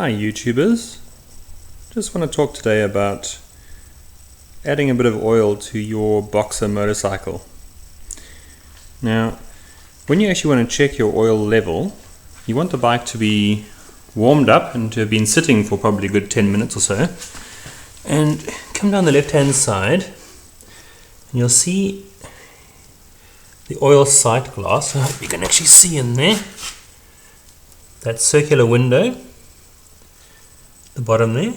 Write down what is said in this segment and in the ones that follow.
Hi YouTubers, just want to talk today about adding a bit of oil to your Boxer motorcycle. Now, when you actually want to check your oil level, you want the bike to be warmed up and to have been sitting for probably a good 10 minutes or so. And come down the left hand side and you'll see the oil sight glass. I hope you can actually see in there. That circular window, the bottom there,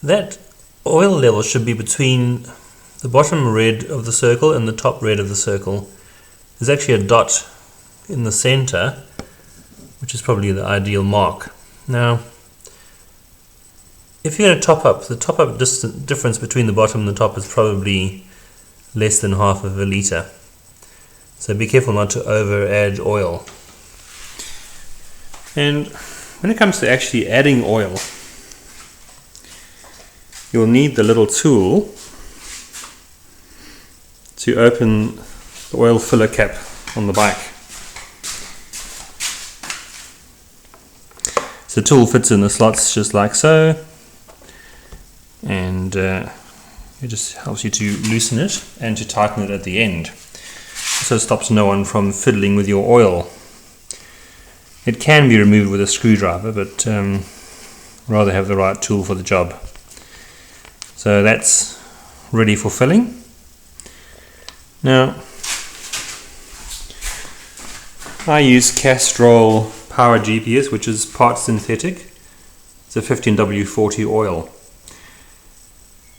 that oil level should be between the bottom red of the circle and the top red of the circle. There's actually a dot in the center, which is probably the ideal mark. Now, if you're going to top up, the top up difference between the bottom and the top is probably less than half of a litre. So be careful not to over add oil. And when it comes to actually adding oil, you'll need the little tool to open the oil filler cap on the bike. So the tool fits in the slots just like so, and it just helps you to loosen it and to tighten it at the end. So it stops no one from fiddling with your oil. It can be removed with a screwdriver, but rather have the right tool for the job. So that's ready for filling. Now, I use Castrol Power GPS, which is part synthetic. It's a 15W40 oil,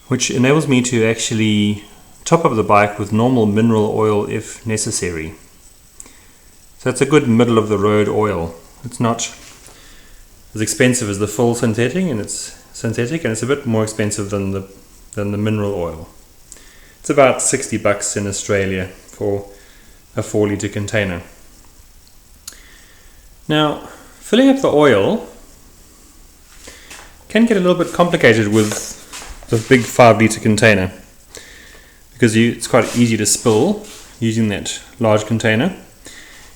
which enables me to actually top up the bike with normal mineral oil if necessary. So it's a good middle of the road oil. It's not as expensive as the full synthetic, and it's a bit more expensive than the mineral oil. It's about $60 in Australia for a 4-litre container. Now, filling up the oil can get a little bit complicated with the big 5-litre container, because it's quite easy to spill using that large container.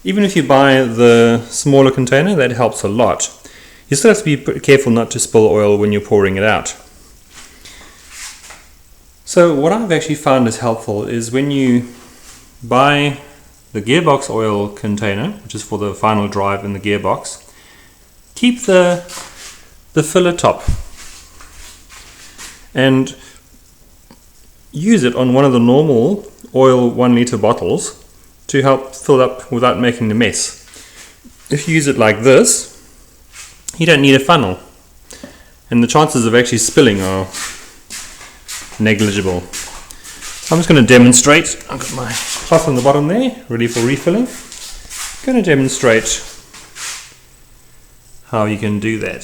Even if you buy the smaller container, that helps a lot. You still have to be careful not to spill oil when you're pouring it out. So what I've actually found is helpful is when you buy the gearbox oil container, which is for the final drive in the gearbox, keep the filler top and use it on one of the normal oil 1-litre bottles to help fill up without making a mess. If you use it like this, you don't need a funnel, and the chances of actually spilling are negligible. So I'm just going to demonstrate. I've got my cloth on the bottom there, ready for refilling. I'm going to demonstrate how you can do that.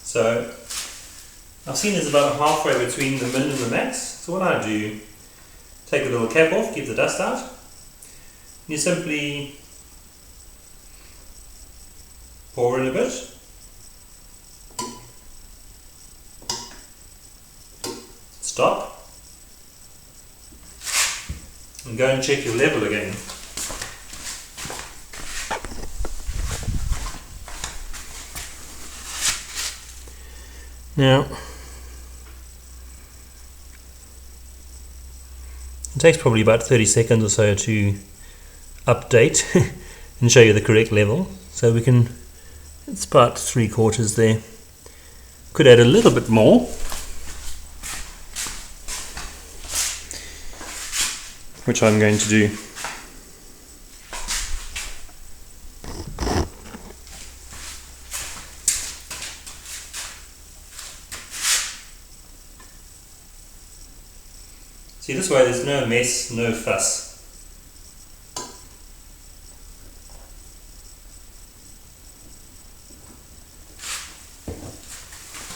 So I've seen it's about halfway between the min and the max. So what I do, take the little cap off, keep the dust out. And you simply pour in a bit. Stop. And go and check your level again. Now, it takes probably about 30 seconds or so to update and show you the correct level. So it's about 3/4 there. Could add a little bit more. Which I'm going to do. See, this way there's no mess, no fuss.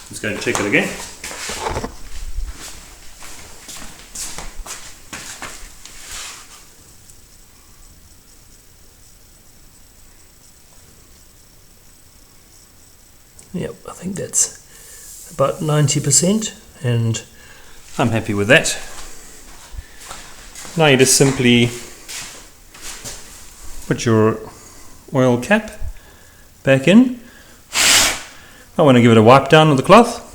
Let's go and check it again. Yep, I think that's about 90%, and I'm happy with that. Now you just simply Put your oil cap back in. I want to give it a wipe down with the cloth.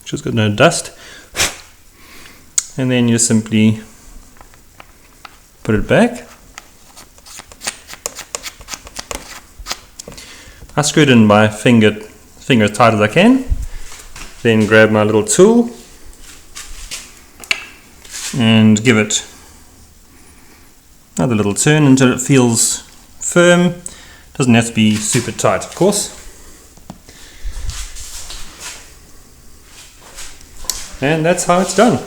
Just got no dust. And then you simply put it back. I screw it in my finger as tight as I can. Then grab my little tool and give it another little turn until it feels firm. Doesn't have to be super tight, of course. And that's how it's done.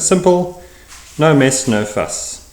Simple, no mess, no fuss.